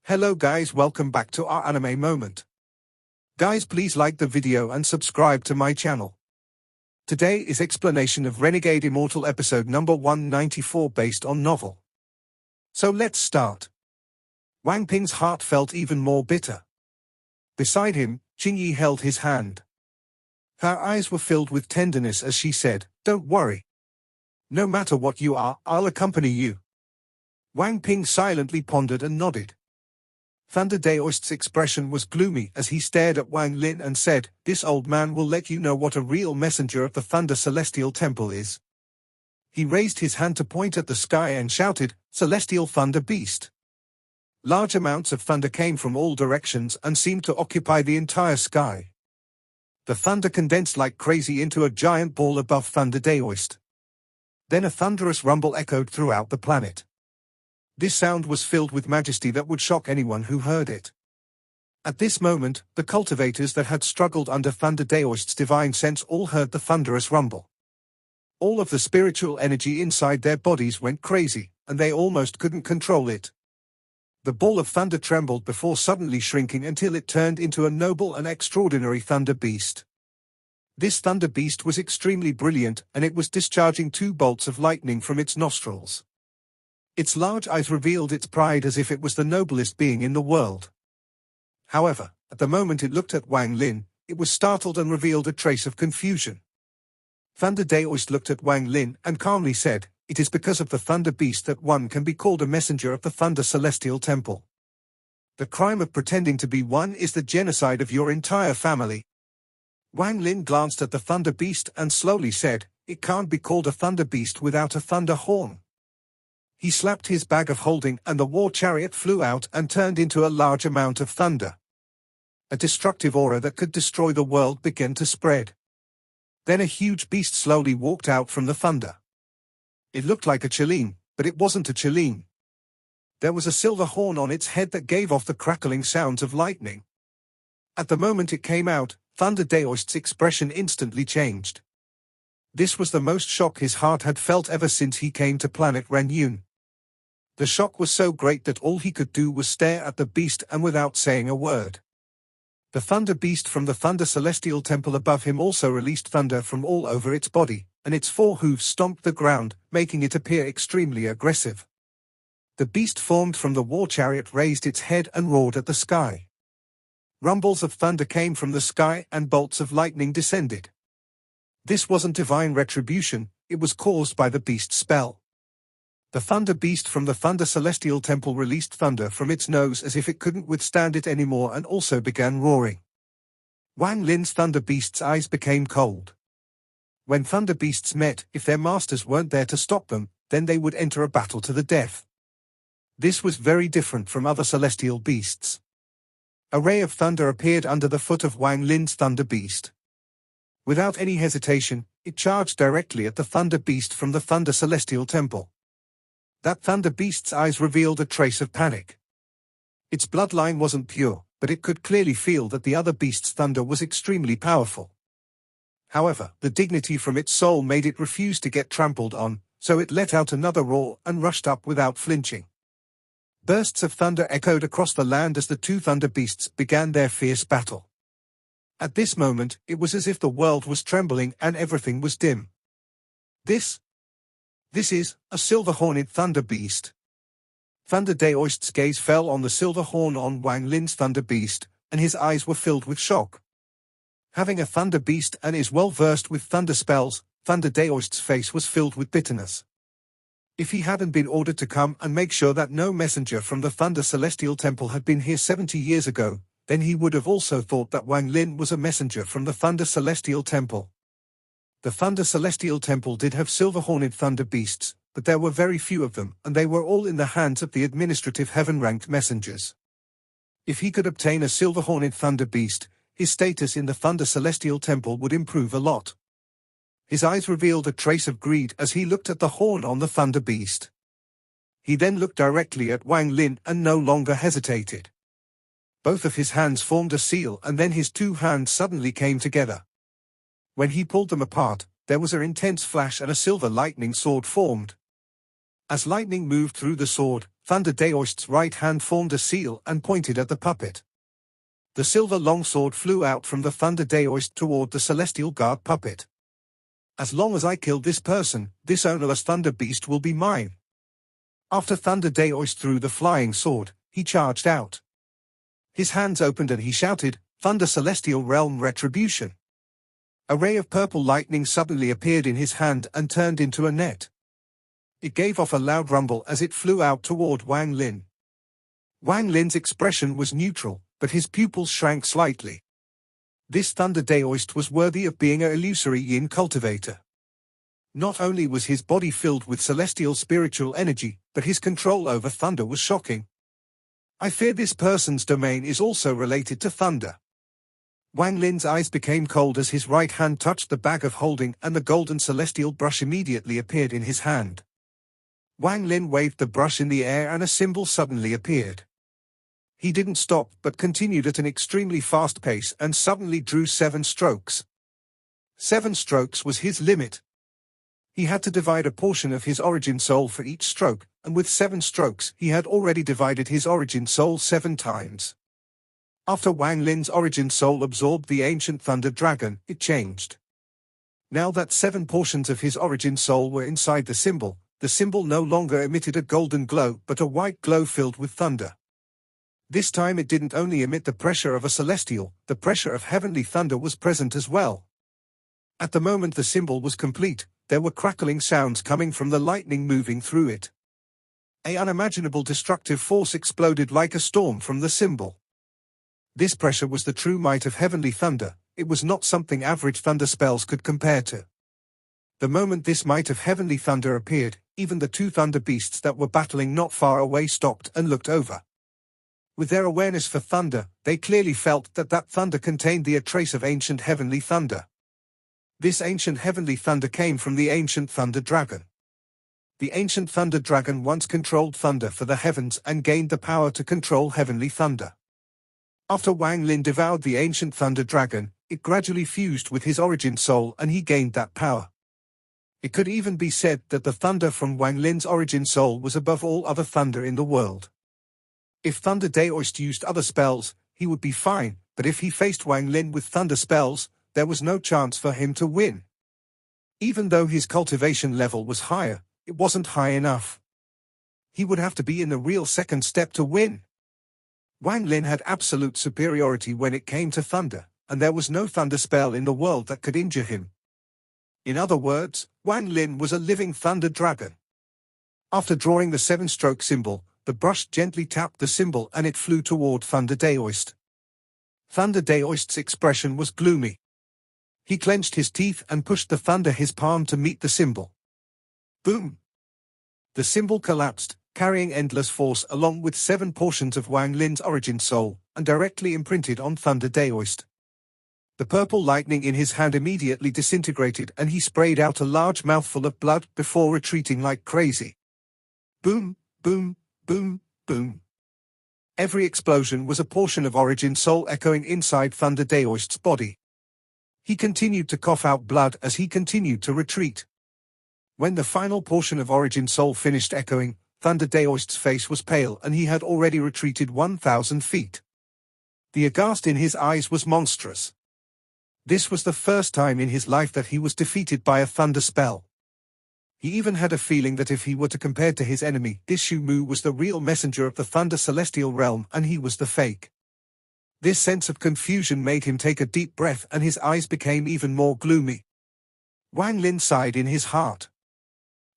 Hello guys, welcome back to our anime moment. Guys, please like the video and subscribe to my channel. Today is explanation of Renegade Immortal episode number 194 based on novel. So let's start. Wang Ping's heart felt even more bitter. Beside him, Qingyi held his hand. Her eyes were filled with tenderness as she said, "Don't worry. No matter what you are, I'll accompany you." Wang Ping silently pondered and nodded. Thunder Daoist's expression was gloomy as he stared at Wang Lin and said, "This old man will let you know what a real messenger of the Thunder Celestial Temple is." He raised his hand to point at the sky and shouted, "Celestial Thunder Beast." Large amounts of thunder came from all directions and seemed to occupy the entire sky. The thunder condensed like crazy into a giant ball above Thunder Daoist. Then a thunderous rumble echoed throughout the planet. This sound was filled with majesty that would shock anyone who heard it. At this moment, the cultivators that had struggled under Thunder Daoist's divine sense all heard the thunderous rumble. All of the spiritual energy inside their bodies went crazy, and they almost couldn't control it. The ball of thunder trembled before suddenly shrinking until it turned into a noble and extraordinary thunder beast. This thunder beast was extremely brilliant, and it was discharging 2 bolts of lightning from its nostrils. Its large eyes revealed its pride as if it was the noblest being in the world. However, at the moment it looked at Wang Lin, it was startled and revealed a trace of confusion. Thunder Daoist looked at Wang Lin and calmly said, "It is because of the Thunder Beast that one can be called a messenger of the Thunder Celestial Temple. The crime of pretending to be one is the genocide of your entire family." Wang Lin glanced at the Thunder Beast and slowly said, "It can't be called a Thunder Beast without a thunder horn." He slapped his bag of holding and the war chariot flew out and turned into a large amount of thunder. A destructive aura that could destroy the world began to spread. Then a huge beast slowly walked out from the thunder. It looked like a Chileen, but it wasn't a Chileen. There was a silver horn on its head that gave off the crackling sounds of lightning. At the moment it came out, Thunder Daoist's expression instantly changed. This was the most shock his heart had felt ever since he came to planet Renyun. The shock was so great that all he could do was stare at the beast and without saying a word. The thunder beast from the Thunder Celestial Temple above him also released thunder from all over its body, and its 4 hooves stomped the ground, making it appear extremely aggressive. The beast formed from the war chariot raised its head and roared at the sky. Rumbles of thunder came from the sky and bolts of lightning descended. This wasn't divine retribution, it was caused by the beast's spell. The Thunder Beast from the Thunder Celestial Temple released thunder from its nose as if it couldn't withstand it anymore and also began roaring. Wang Lin's Thunder Beast's eyes became cold. When Thunder Beasts met, if their masters weren't there to stop them, then they would enter a battle to the death. This was very different from other celestial beasts. A ray of thunder appeared under the foot of Wang Lin's Thunder Beast. Without any hesitation, it charged directly at the Thunder Beast from the Thunder Celestial Temple. That Thunder Beast's eyes revealed a trace of panic. Its bloodline wasn't pure, but it could clearly feel that the other beast's thunder was extremely powerful. However, the dignity from its soul made it refuse to get trampled on, so it let out another roar and rushed up without flinching. Bursts of thunder echoed across the land as the 2 Thunder Beasts began their fierce battle. At this moment, it was as if the world was trembling and everything was dim. This is a silver-horned Thunder Beast. Thunder Daoist's gaze fell on the silver horn on Wang Lin's Thunder Beast, and his eyes were filled with shock. Having a Thunder Beast and is well versed with thunder spells, Thunder Daoist's face was filled with bitterness. If he hadn't been ordered to come and make sure that no messenger from the Thunder Celestial Temple had been here 70 years ago, then he would have also thought that Wang Lin was a messenger from the Thunder Celestial Temple. The Thunder Celestial Temple did have silver-horned thunder beasts, but there were very few of them, and they were all in the hands of the administrative heaven-ranked messengers. If he could obtain a silver-horned thunder beast, his status in the Thunder Celestial Temple would improve a lot. His eyes revealed a trace of greed as he looked at the horn on the Thunder Beast. He then looked directly at Wang Lin and no longer hesitated. Both of his hands formed a seal and then his 2 hands suddenly came together. When he pulled them apart, there was an intense flash and a silver lightning sword formed. As lightning moved through the sword, Thunder Daoist's right hand formed a seal and pointed at the puppet. The silver longsword flew out from the Thunder Daoist toward the celestial guard puppet. As long as I kill this person, this ownerless thunder beast will be mine. After Thunder Daoist threw the flying sword, he charged out. His hands opened and he shouted, "Thunder Celestial Realm Retribution." A ray of purple lightning suddenly appeared in his hand and turned into a net. It gave off a loud rumble as it flew out toward Wang Lin. Wang Lin's expression was neutral, but his pupils shrank slightly. This Thunder Daoist was worthy of being an illusory yin cultivator. Not only was his body filled with celestial spiritual energy, but his control over thunder was shocking. I fear this person's domain is also related to thunder. Wang Lin's eyes became cold as his right hand touched the bag of holding and the golden celestial brush immediately appeared in his hand. Wang Lin waved the brush in the air and a symbol suddenly appeared. He didn't stop but continued at an extremely fast pace and suddenly drew 7 strokes. 7 strokes was his limit. He had to divide a portion of his origin soul for each stroke, and with 7 strokes he had already divided his origin soul 7 times. After Wang Lin's origin soul absorbed the ancient thunder dragon, it changed. Now that 7 portions of his origin soul were inside the symbol no longer emitted a golden glow but a white glow filled with thunder. This time it didn't only emit the pressure of a celestial, the pressure of heavenly thunder was present as well. At the moment the symbol was complete, there were crackling sounds coming from the lightning moving through it. An unimaginable destructive force exploded like a storm from the symbol. This pressure was the true might of heavenly thunder, it was not something average thunder spells could compare to. The moment this might of heavenly thunder appeared, even the 2 thunder beasts that were battling not far away stopped and looked over. With their awareness for thunder, they clearly felt that thunder contained a trace of ancient heavenly thunder. This ancient heavenly thunder came from the ancient thunder dragon. The ancient thunder dragon once controlled thunder for the heavens and gained the power to control heavenly thunder. After Wang Lin devoured the ancient thunder dragon, it gradually fused with his origin soul and he gained that power. It could even be said that the thunder from Wang Lin's origin soul was above all other thunder in the world. If Thunder Daoist used other spells, he would be fine, but if he faced Wang Lin with thunder spells, there was no chance for him to win. Even though his cultivation level was higher, it wasn't high enough. He would have to be in the real second step to win. Wang Lin had absolute superiority when it came to thunder, and there was no thunder spell in the world that could injure him. In other words, Wang Lin was a living thunder dragon. After drawing the 7-stroke symbol, the brush gently tapped the symbol and it flew toward Thunder Daoist. Thunder Daoist's expression was gloomy. He clenched his teeth and pushed the thunder his palm to meet the symbol. Boom! The symbol collapsed, carrying endless force along with 7 portions of Wang Lin's origin soul, and directly imprinted on Thunder Daoist. The purple lightning in his hand immediately disintegrated and he sprayed out a large mouthful of blood before retreating like crazy. Boom, boom, boom, boom. Every explosion was a portion of origin soul echoing inside Thunder Daoist's body. He continued to cough out blood as he continued to retreat. When the final portion of origin soul finished echoing, Thunder Daoist's face was pale and he had already retreated 1,000 feet. The aghast in his eyes was monstrous. This was the first time in his life that he was defeated by a thunder spell. He even had a feeling that if he were to compare to his enemy, this Shu Mu was the real messenger of the Thunder Celestial Realm and he was the fake. This sense of confusion made him take a deep breath and his eyes became even more gloomy. Wang Lin sighed in his heart.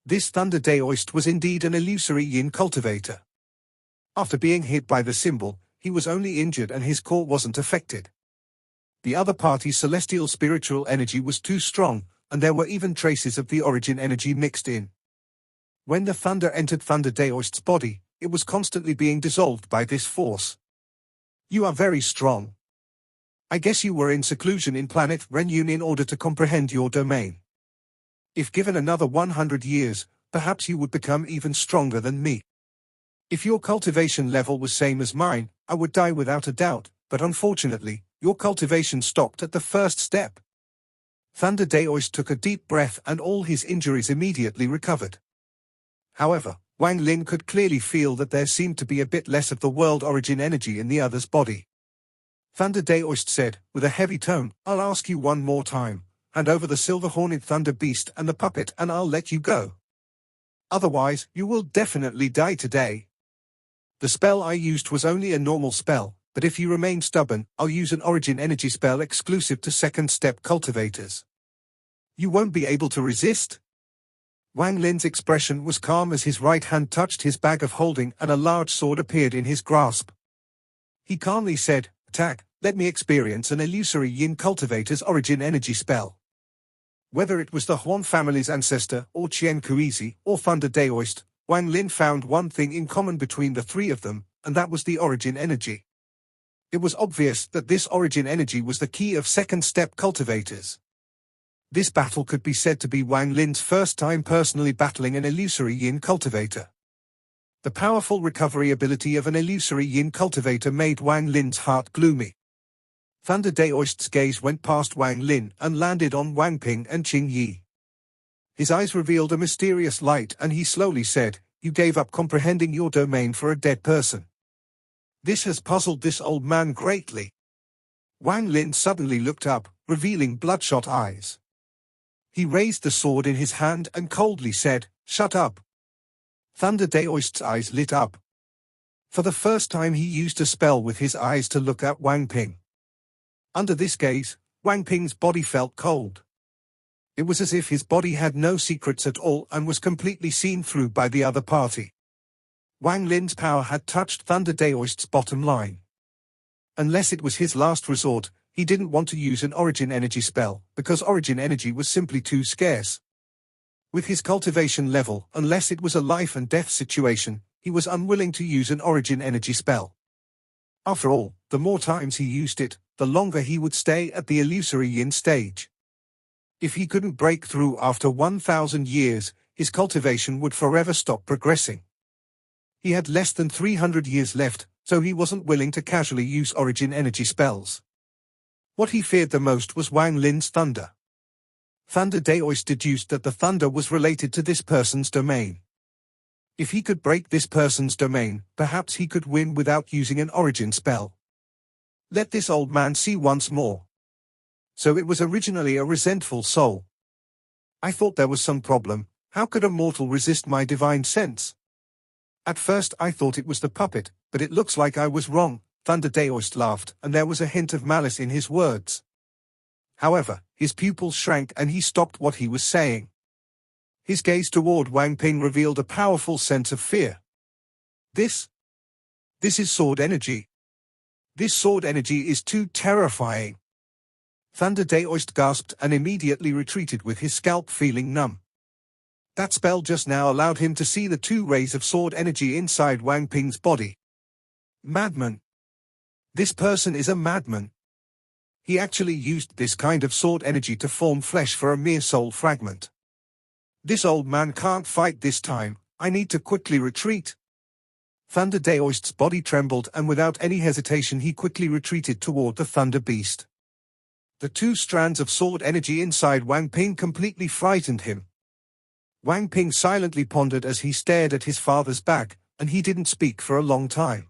This Thunder Daoist was indeed an illusory yin cultivator. After being hit by the symbol, he was only injured and his core wasn't affected. The other party's celestial spiritual energy was too strong, and there were even traces of the origin energy mixed in. When the thunder entered Thunder Daoist's body, it was constantly being dissolved by this force. You are very strong. I guess you were in seclusion in planet Renyun in order to comprehend your domain. If given another 100 years, perhaps you would become even stronger than me. If your cultivation level was same as mine, I would die without a doubt, but unfortunately, your cultivation stopped at the first step. Thunder Daoist took a deep breath and all his injuries immediately recovered. However, Wang Lin could clearly feel that there seemed to be a bit less of the world origin energy in the other's body. Thunder Daoist said, with a heavy tone, "I'll ask you one more time. Hand over the silver-horned thunder beast and the puppet and I'll let you go. Otherwise, you will definitely die today. The spell I used was only a normal spell, but if you remain stubborn, I'll use an origin energy spell exclusive to second-step cultivators. You won't be able to resist." Wang Lin's expression was calm as his right hand touched his bag of holding and a large sword appeared in his grasp. He calmly said, "Attack, let me experience an illusory yin cultivator's origin energy spell." Whether it was the Huan family's ancestor, or Qian Kuizi, or Thunder Daoist, Wang Lin found one thing in common between the three of them, and that was the origin energy. It was obvious that this origin energy was the key of second-step cultivators. This battle could be said to be Wang Lin's first time personally battling an illusory yin cultivator. The powerful recovery ability of an illusory yin cultivator made Wang Lin's heart gloomy. Thunder Daoist's gaze went past Wang Lin and landed on Wang Ping and Qing Yi. His eyes revealed a mysterious light and he slowly said, "You gave up comprehending your domain for a dead person." This has puzzled this old man greatly. Wang Lin suddenly looked up, revealing bloodshot eyes. He raised the sword in his hand and coldly said, "Shut up." Thunder Daoist's eyes lit up. For the first time he used a spell with his eyes to look at Wang Ping. Under this gaze, Wang Ping's body felt cold. It was as if his body had no secrets at all and was completely seen through by the other party. Wang Lin's power had touched Thunder Daoist's bottom line. Unless it was his last resort, he didn't want to use an origin energy spell, because origin energy was simply too scarce. With his cultivation level, unless it was a life and death situation, he was unwilling to use an origin energy spell. After all, the more times he used it, the longer he would stay at the illusory yin stage. If he couldn't break through after 1,000 years, his cultivation would forever stop progressing. He had less than 300 years left, so he wasn't willing to casually use origin energy spells. What he feared the most was Wang Lin's thunder. Thunder Daoist deduced that the thunder was related to this person's domain. If he could break this person's domain, perhaps he could win without using an origin spell. Let this old man see once more. So it was originally a resentful soul. I thought there was some problem. How could a mortal resist my divine sense? At first I thought it was the puppet, but it looks like I was wrong. Thunder Daoist laughed, and there was a hint of malice in his words. However, his pupils shrank and he stopped what he was saying. His gaze toward Wang Ping revealed a powerful sense of fear. This is sword energy. This sword energy is too terrifying. Thunder Daoist gasped and immediately retreated with his scalp feeling numb. That spell just now allowed him to see the two rays of sword energy inside Wang Ping's body. Madman. This person is a madman. He actually used this kind of sword energy to form flesh for a mere soul fragment. This old man can't fight this time. I need to quickly retreat. Thunder Daoist's body trembled and without any hesitation he quickly retreated toward the Thunder Beast. The two strands of sword energy inside Wang Ping completely frightened him. Wang Ping silently pondered as he stared at his father's back, and he didn't speak for a long time.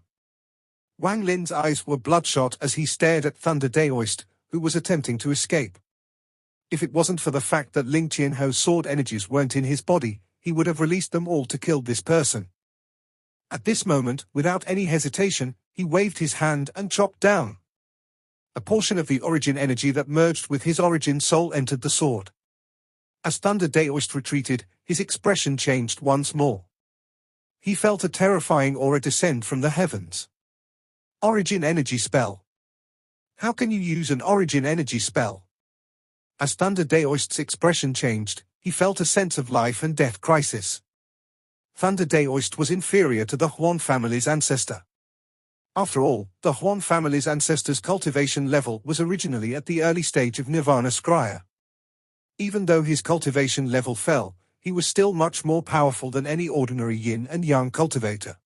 Wang Lin's eyes were bloodshot as he stared at Thunder Daoist, who was attempting to escape. If it wasn't for the fact that Ling Qianho's sword energies weren't in his body, he would have released them all to kill this person. At this moment, without any hesitation, he waved his hand and chopped down. A portion of the origin energy that merged with his origin soul entered the sword. As Thunder Daoist retreated, his expression changed once more. He felt a terrifying aura descend from the heavens. Origin energy spell. How can you use an origin energy spell? As Thunder Daoist's expression changed, he felt a sense of life and death crisis. Thunder Daoist was inferior to the Huan family's ancestor. After all, the Huan family's ancestor's cultivation level was originally at the early stage of Nirvana Scrya. Even though his cultivation level fell, he was still much more powerful than any ordinary yin and yang cultivator.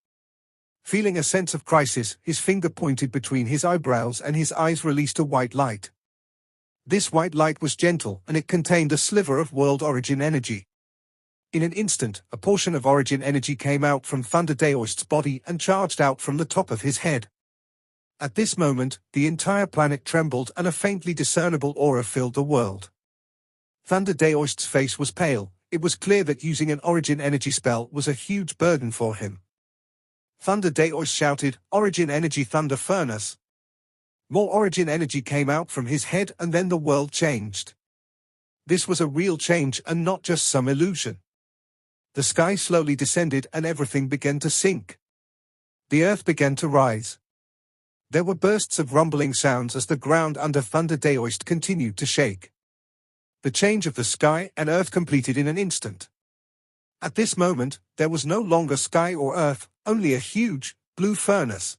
Feeling a sense of crisis, his finger pointed between his eyebrows and his eyes released a white light. This white light was gentle and it contained a sliver of world origin energy. In an instant, a portion of origin energy came out from Thunder Daoist's body and charged out from the top of his head. At this moment, the entire planet trembled and a faintly discernible aura filled the world. Thunder Daoist's face was pale. It was clear that using an origin energy spell was a huge burden for him. Thunder Daoist shouted, "Origin energy Thunder Furnace!" More origin energy came out from his head and then the world changed. This was a real change and not just some illusion. The sky slowly descended and everything began to sink. The earth began to rise. There were bursts of rumbling sounds as the ground under Thunder Daoist continued to shake. The change of the sky and earth completed in an instant. At this moment, there was no longer sky or earth, only a huge, blue furnace.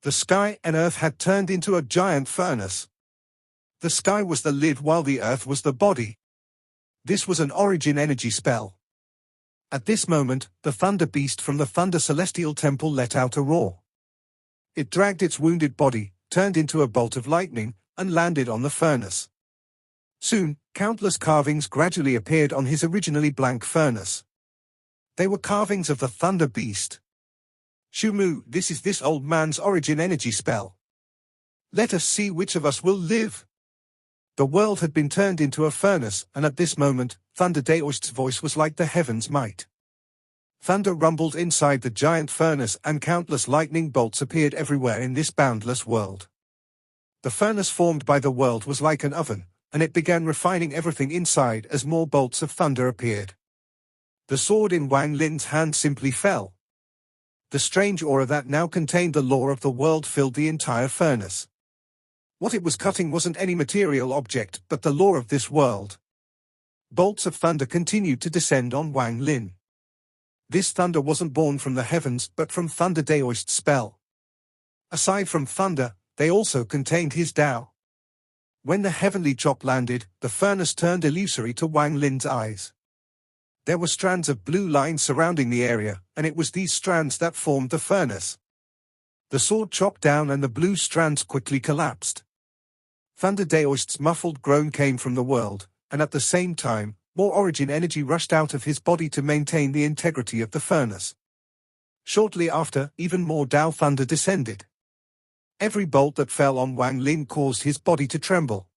The sky and earth had turned into a giant furnace. The sky was the lid while the earth was the body. This was an origin energy spell. At this moment, the thunder beast from the Thunder Celestial Temple let out a roar. It dragged its wounded body, turned into a bolt of lightning, and landed on the furnace. Soon, countless carvings gradually appeared on his originally blank furnace. They were carvings of the Thunder Beast. "Shumu, this is this old man's origin energy spell. Let us see which of us will live." The world had been turned into a furnace, and at this moment, Thunder Daoist's voice was like the heavens' might. Thunder rumbled inside the giant furnace and countless lightning bolts appeared everywhere in this boundless world. The furnace formed by the world was like an oven, and it began refining everything inside as more bolts of thunder appeared. The sword in Wang Lin's hand simply fell. The strange aura that now contained the law of the world filled the entire furnace. What it was cutting wasn't any material object, but the law of this world. Bolts of thunder continued to descend on Wang Lin. This thunder wasn't born from the heavens, but from Thunder Daoist's spell. Aside from thunder, they also contained his Tao. When the heavenly chop landed, the furnace turned illusory to Wang Lin's eyes. There were strands of blue lines surrounding the area, and it was these strands that formed the furnace. The sword chopped down and the blue strands quickly collapsed. Thunder Daoist's muffled groan came from the world, and at the same time, more origin energy rushed out of his body to maintain the integrity of the furnace. Shortly after, even more Tao thunder descended. Every bolt that fell on Wang Lin caused his body to tremble.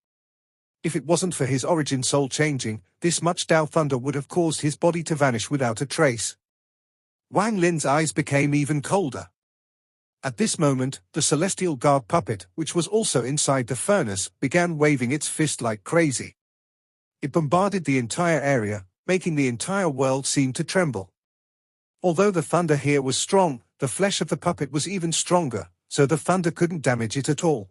If it wasn't for his origin soul changing, this much Tao thunder would have caused his body to vanish without a trace. Wang Lin's eyes became even colder. At this moment, the celestial guard puppet, which was also inside the furnace, began waving its fist like crazy. It bombarded the entire area, making the entire world seem to tremble. Although the thunder here was strong, the flesh of the puppet was even stronger, so the thunder couldn't damage it at all.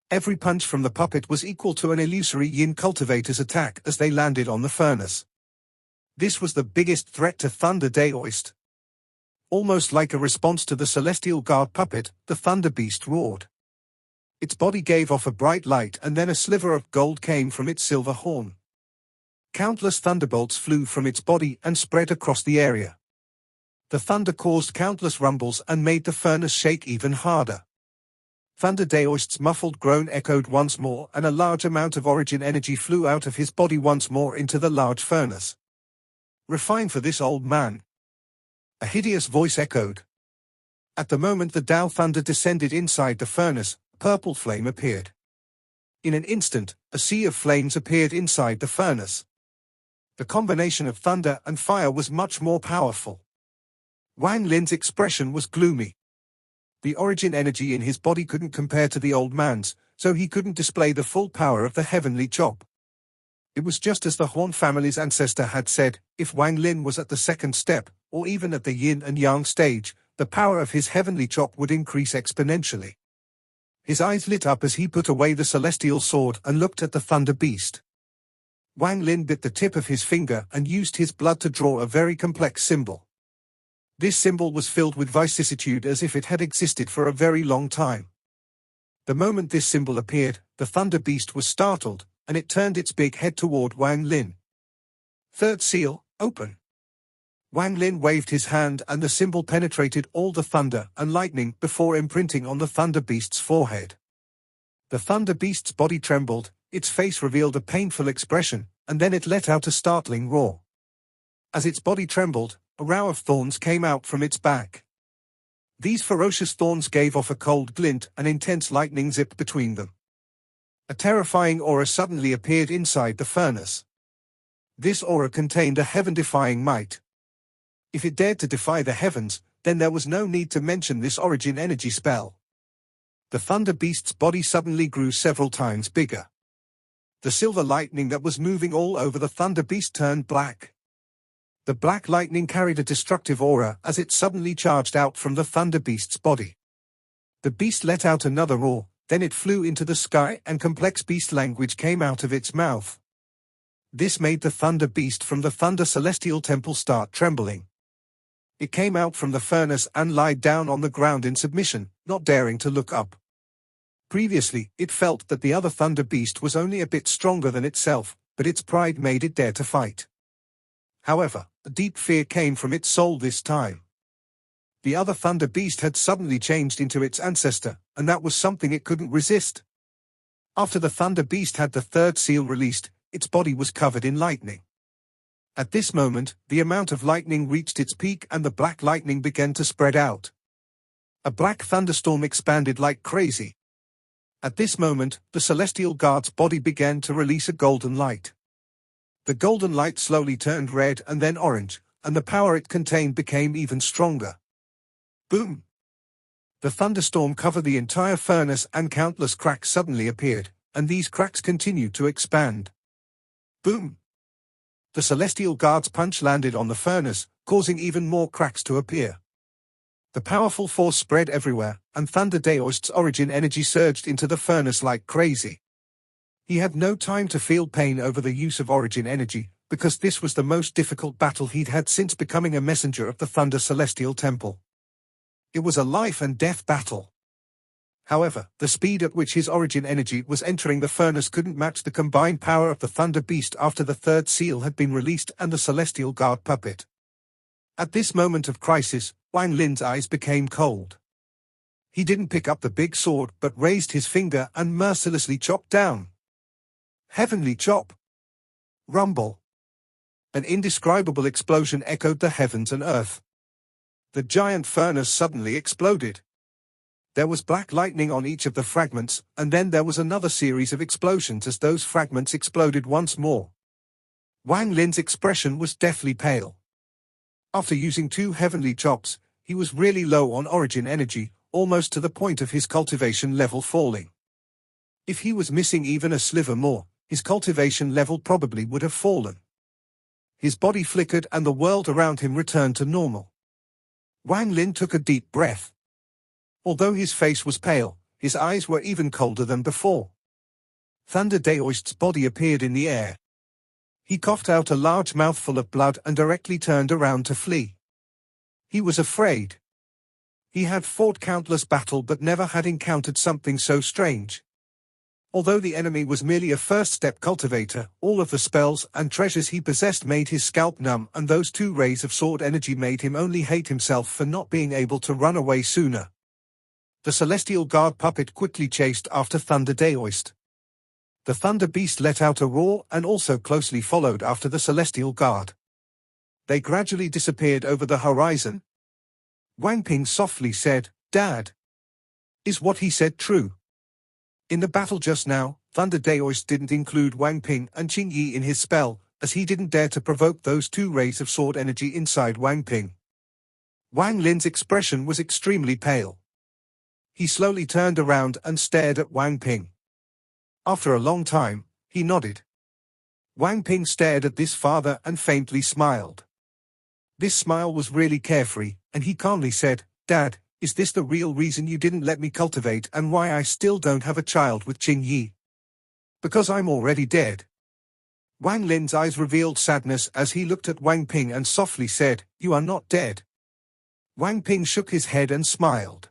Every punch from the puppet was equal to an illusory yin cultivator's attack as they landed on the furnace. This was the biggest threat to Thunder Daoist. Almost like a response to the celestial guard puppet, the Thunder Beast roared. Its body gave off a bright light and then a sliver of gold came from its silver horn. Countless thunderbolts flew from its body and spread across the area. The thunder caused countless rumbles and made the furnace shake even harder. Thunder Daoist's muffled groan echoed once more and a large amount of origin energy flew out of his body once more into the large furnace. "Refine for this old man," a hideous voice echoed. At the moment the Tao thunder descended inside the furnace, a purple flame appeared. In an instant, a sea of flames appeared inside the furnace. The combination of thunder and fire was much more powerful. Wang Lin's expression was gloomy. The origin energy in his body couldn't compare to the old man's, so he couldn't display the full power of the heavenly chop. It was just as the Horn family's ancestor had said, if Wang Lin was at the second step, or even at the yin and yang stage, the power of his heavenly chop would increase exponentially. His eyes lit up as he put away the celestial sword and looked at the Thunder Beast. Wang Lin bit the tip of his finger and used his blood to draw a very complex symbol. This symbol was filled with vicissitude as if it had existed for a very long time. The moment this symbol appeared, the Thunder Beast was startled, and it turned its big head toward Wang Lin. "Third seal, open." Wang Lin waved his hand and the symbol penetrated all the thunder and lightning before imprinting on the Thunder Beast's forehead. The Thunder Beast's body trembled, its face revealed a painful expression, and then it let out a startling roar. As its body trembled, a row of thorns came out from its back. These ferocious thorns gave off a cold glint, and intense lightning zipped between them. A terrifying aura suddenly appeared inside the furnace. This aura contained a heaven-defying might. If it dared to defy the heavens, then there was no need to mention this origin energy spell. The Thunder Beast's body suddenly grew several times bigger. The silver lightning that was moving all over the Thunder Beast turned black. The black lightning carried a destructive aura as it suddenly charged out from the Thunder Beast's body. The beast let out another roar, then it flew into the sky and complex beast language came out of its mouth. This made the Thunder Beast from the Thunder Celestial Temple start trembling. It came out from the furnace and lied down on the ground in submission, not daring to look up. Previously, it felt that the other Thunder Beast was only a bit stronger than itself, but its pride made it dare to fight. However, a deep fear came from its soul this time. The other Thunder Beast had suddenly changed into its ancestor, and that was something it couldn't resist. After the Thunder Beast had the third seal released, its body was covered in lightning. At this moment, the amount of lightning reached its peak and the black lightning began to spread out. A black thunderstorm expanded like crazy. At this moment, the Celestial Guard's body began to release a golden light. The golden light slowly turned red and then orange, and the power it contained became even stronger. Boom! The thunderstorm covered the entire furnace and countless cracks suddenly appeared, and these cracks continued to expand. Boom! The Celestial Guard's punch landed on the furnace, causing even more cracks to appear. The powerful force spread everywhere, and Thunder Daoist's origin energy surged into the furnace like crazy. He had no time to feel pain over the use of origin energy, because this was the most difficult battle he'd had since becoming a messenger of the Thunder Celestial Temple. It was a life and death battle. However, the speed at which his origin energy was entering the furnace couldn't match the combined power of the Thunder Beast after the third seal had been released and the Celestial Guard puppet. At this moment of crisis, Wang Lin's eyes became cold. He didn't pick up the big sword but raised his finger and mercilessly chopped down. Heavenly chop! Rumble! An indescribable explosion echoed the heavens and earth. The giant furnace suddenly exploded. There was black lightning on each of the fragments, and then there was another series of explosions as those fragments exploded once more. Wang Lin's expression was deathly pale. After using 2 heavenly chops, he was really low on origin energy, almost to the point of his cultivation level falling. If he was missing even a sliver more, his cultivation level probably would have fallen. His body flickered and the world around him returned to normal. Wang Lin took a deep breath. Although his face was pale, his eyes were even colder than before. Thunder Daoist's body appeared in the air. He coughed out a large mouthful of blood and directly turned around to flee. He was afraid. He had fought countless battles but never had encountered something so strange. Although the enemy was merely a first-step cultivator, all of the spells and treasures he possessed made his scalp numb, and those 2 rays of sword energy made him only hate himself for not being able to run away sooner. The Celestial Guard puppet quickly chased after Thunder Daoist. The Thunder Beast let out a roar and also closely followed after the Celestial Guard. They gradually disappeared over the horizon. Wang Ping softly said, "Dad. Is what he said true?" In the battle just now, Thunder Daoist didn't include Wang Ping and Qing Yi in his spell, as he didn't dare to provoke those 2 rays of sword energy inside Wang Ping. Wang Lin's expression was extremely pale. He slowly turned around and stared at Wang Ping. After a long time, he nodded. Wang Ping stared at this father and faintly smiled. This smile was really carefree, and he calmly said, "Dad, is this the real reason you didn't let me cultivate and why I still don't have a child with Qing Yi? Because I'm already dead?" Wang Lin's eyes revealed sadness as he looked at Wang Ping and softly said, "You are not dead." Wang Ping shook his head and smiled.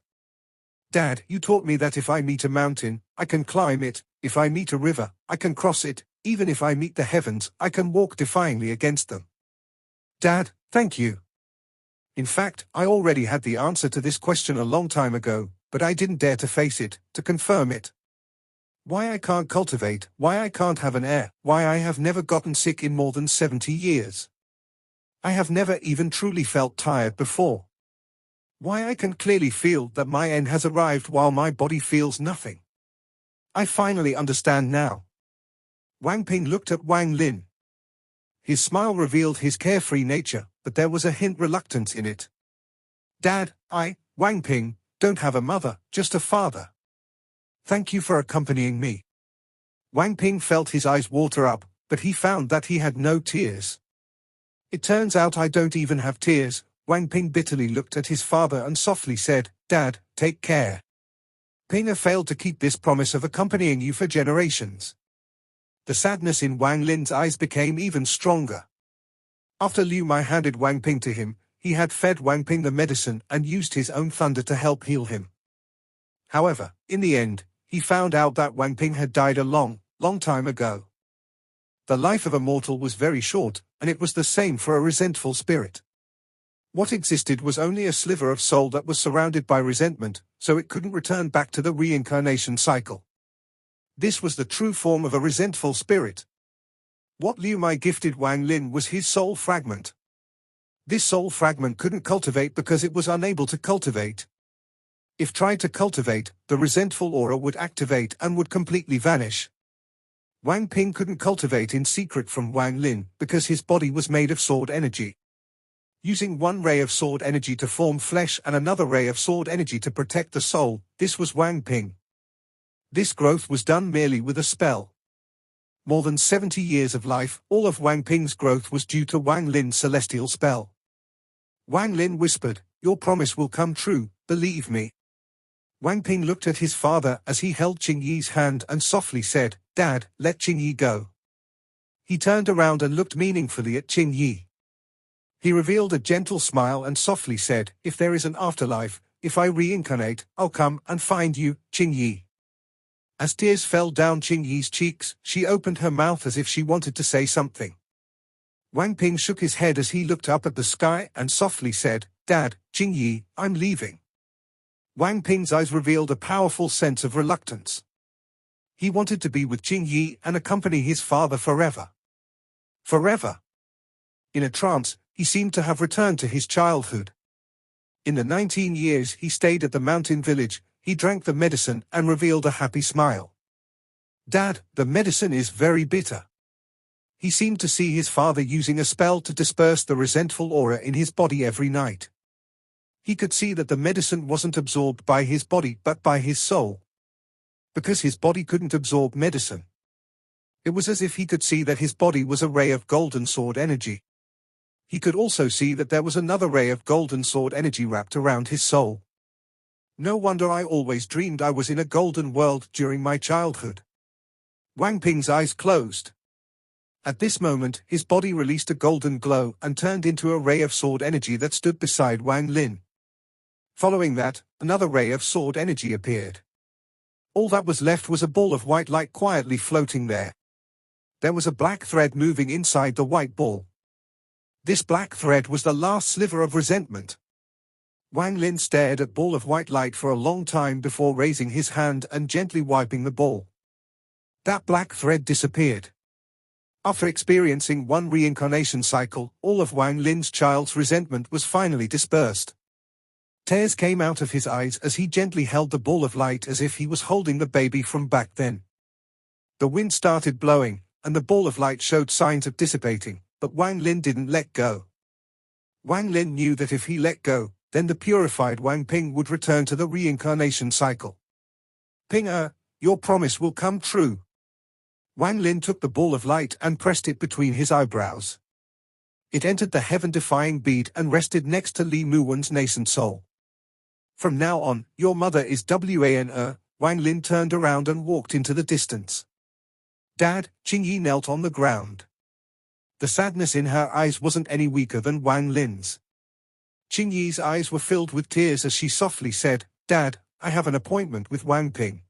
"Dad, you taught me that if I meet a mountain, I can climb it, if I meet a river, I can cross it, even if I meet the heavens, I can walk defyingly against them." "Dad, thank you. In fact, I already had the answer to this question a long time ago, but I didn't dare to face it, to confirm it. Why I can't cultivate, why I can't have an heir, why I have never gotten sick in more than 70 years. I have never even truly felt tired before. Why I can clearly feel that my end has arrived while my body feels nothing. I finally understand now. Wang Ping looked at Wang Lin. His smile revealed his carefree nature, but there was a hint reluctance in it. Dad, Wang Ping, don't have a mother, just a father. Thank you for accompanying me. Wang Ping felt his eyes water up, but he found that he had no tears. It turns out I don't even have tears. Wang Ping bitterly looked at his father and softly said, Dad, take care. Ping failed to keep this promise of accompanying you for generations. The sadness in Wang Lin's eyes became even stronger. After Liu Mai handed Wang Ping to him, he had fed Wang Ping the medicine and used his own thunder to help heal him. However, in the end, he found out that Wang Ping had died a long time ago. The life of a mortal was very short, and it was the same for a resentful spirit. What existed was only a sliver of soul that was surrounded by resentment, so it couldn't return back to the reincarnation cycle. This was the true form of a resentful spirit. What Liu Mai gifted Wang Lin was his soul fragment. This soul fragment couldn't cultivate because it was unable to cultivate. If tried to cultivate, the resentful aura would activate and would completely vanish. Wang Ping couldn't cultivate in secret from Wang Lin because his body was made of sword energy. Using one ray of sword energy to form flesh and another ray of sword energy to protect the soul, this was Wang Ping. This growth was done merely with a spell. More than 70 years of life, all of Wang Ping's growth was due to Wang Lin's celestial spell. Wang Lin whispered, Your promise will come true, believe me. Wang Ping looked at his father as he held Qing Yi's hand and softly said, Dad, let Qing Yi go. He turned around and looked meaningfully at Qing Yi. He revealed a gentle smile and softly said, If there is an afterlife, if I reincarnate, I'll come and find you, Qing Yi. As tears fell down Qing Yi's cheeks, she opened her mouth as if she wanted to say something. Wang Ping shook his head as he looked up at the sky and softly said, Dad, Qing Yi, I'm leaving. Wang Ping's eyes revealed a powerful sense of reluctance. He wanted to be with Qing Yi and accompany his father forever. Forever. In a trance, he seemed to have returned to his childhood. In the 19 years he stayed at the mountain village, he drank the medicine and revealed a happy smile. Dad, the medicine is very bitter. He seemed to see his father using a spell to disperse the resentful aura in his body every night. He could see that the medicine wasn't absorbed by his body but by his soul. Because his body couldn't absorb medicine. It was as if he could see that his body was a ray of golden sword energy. He could also see that there was another ray of golden sword energy wrapped around his soul. No wonder I always dreamed I was in a golden world during my childhood. Wang Ping's eyes closed. At this moment, his body released a golden glow and turned into a ray of sword energy that stood beside Wang Lin. Following that, another ray of sword energy appeared. All that was left was a ball of white light quietly floating there. There was a black thread moving inside the white ball. This black thread was the last sliver of resentment. Wang Lin stared at ball of white light for a long time before raising his hand and gently wiping the ball. That black thread disappeared. After experiencing one reincarnation cycle, all of Wang Lin's child's resentment was finally dispersed. Tears came out of his eyes as he gently held the ball of light as if he was holding the baby from back then. The wind started blowing, and the ball of light showed signs of dissipating, but Wang Lin didn't let go. Wang Lin knew that if he let go, then the purified Wang Ping would return to the reincarnation cycle. Ping, your promise will come true. Wang Lin took the ball of light and pressed it between his eyebrows. It entered the heaven-defying bead and rested next to Li Muwen's nascent soul. From now on, your mother is Wan. Wang Lin turned around and walked into the distance. Dad, Qing Yi knelt on the ground. The sadness in her eyes wasn't any weaker than Wang Lin's. Qing Yi's eyes were filled with tears as she softly said, Dad, I have an appointment with Wang Ping.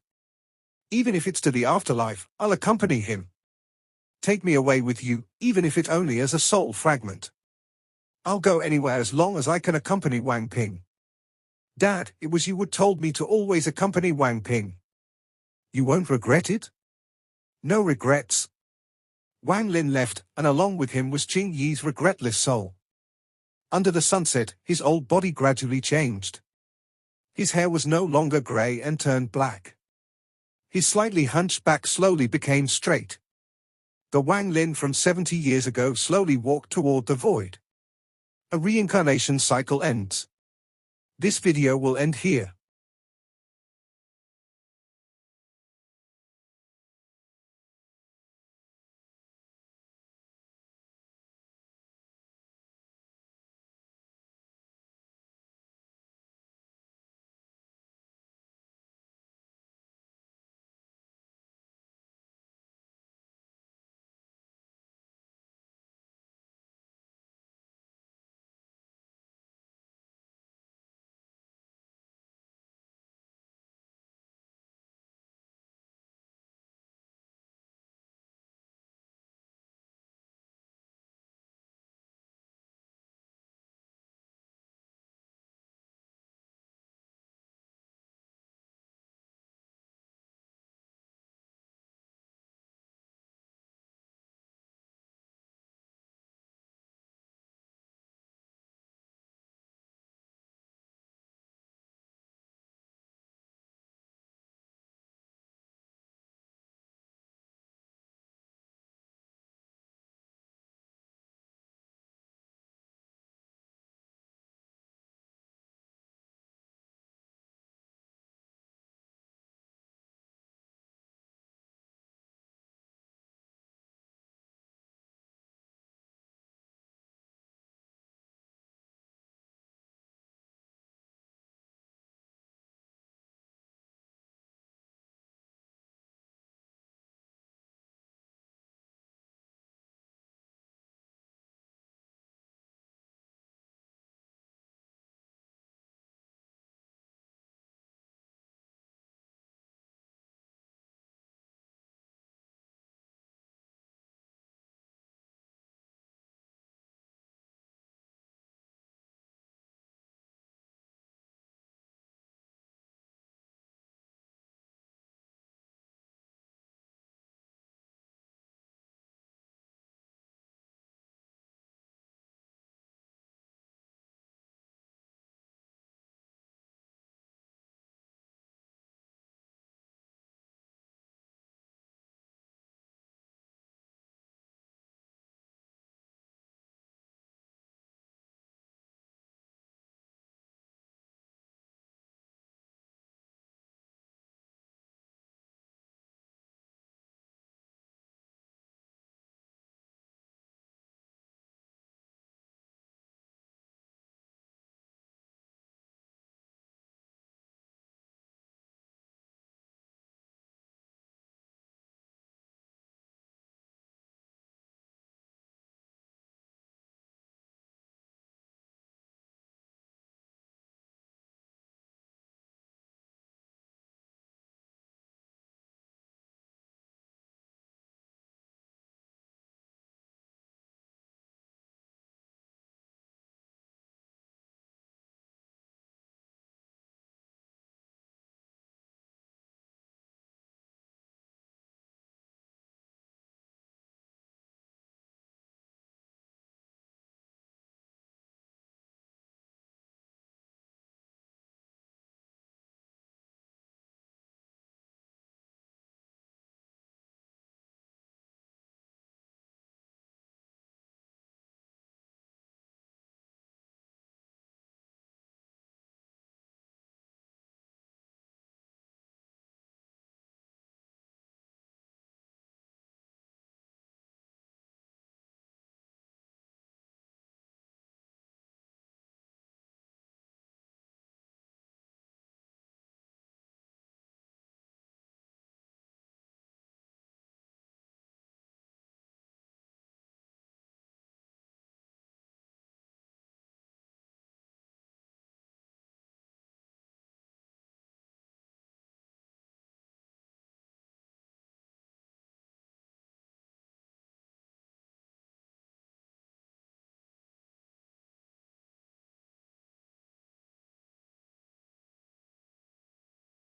Even if it's to the afterlife, I'll accompany him. Take me away with you, even if it only as a soul fragment. I'll go anywhere as long as I can accompany Wang Ping. Dad, it was you who told me to always accompany Wang Ping. You won't regret it? No regrets. Wang Lin left, and along with him was Qing Yi's regretless soul. Under the sunset, his old body gradually changed. His hair was no longer grey and turned black. His slightly hunched back slowly became straight. The Wang Lin from 70 years ago slowly walked toward the void. A reincarnation cycle ends. This video will end here.